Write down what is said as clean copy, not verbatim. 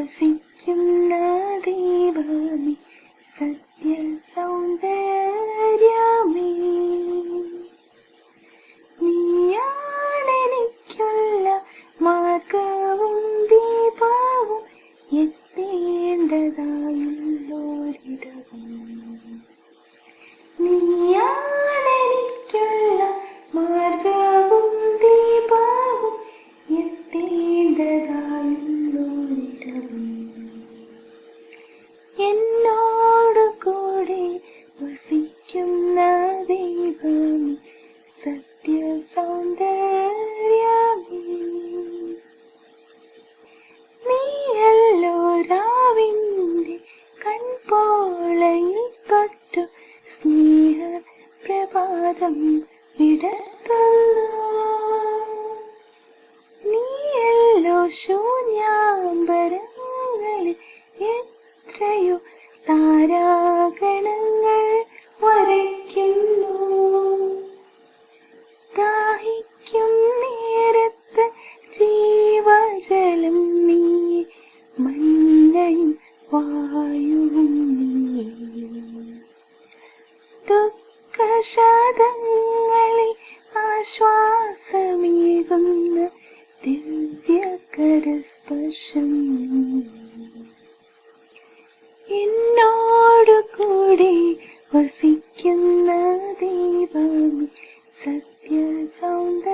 വസിക്കുന്ന ദൈവമേ, സത്യ സൗന്ദര്യമേ, നീയാണെനിക്കുള്ള മാർഗവും ദീപവും എത്തേണ്ടതായുള്ളൊരിടവും. നീയാണെനിക്കുള്ള മാർഗവും ദീപവും എത്തേണ്ടതായുള്ളൊരിടവും. എന്നോടു കൂടെ വസിക്കുന്ന ദൈവമേ, സത്യ സൗന്ദര്യമേ, നീയല്ലോ രാവിന്റെ കൺപോളയിൽ തൊട്ടു സ്നേഹ പ്രഭാതം വിടർത്തുന്നു. നീയല്ലോ ശൂന്യാംബരങ്ങളിൽ എത്രയോ താരാഗണങ്ങൾ വരയ്ക്കുന്നു. ദാഹിക്കും നേരത്ത് ജീവജലം നീ, മന്നയും വായുവും നീ. ദുഃഖശതങ്ങളിൽ ആശ്വാസമേകുന്ന ദിവ്യകരസ്പർശം നീ. എന്നോടു കൂടെ വസിക്കുന്ന ദൈവമേ, സത്യ സൗന്ദര്യമേ.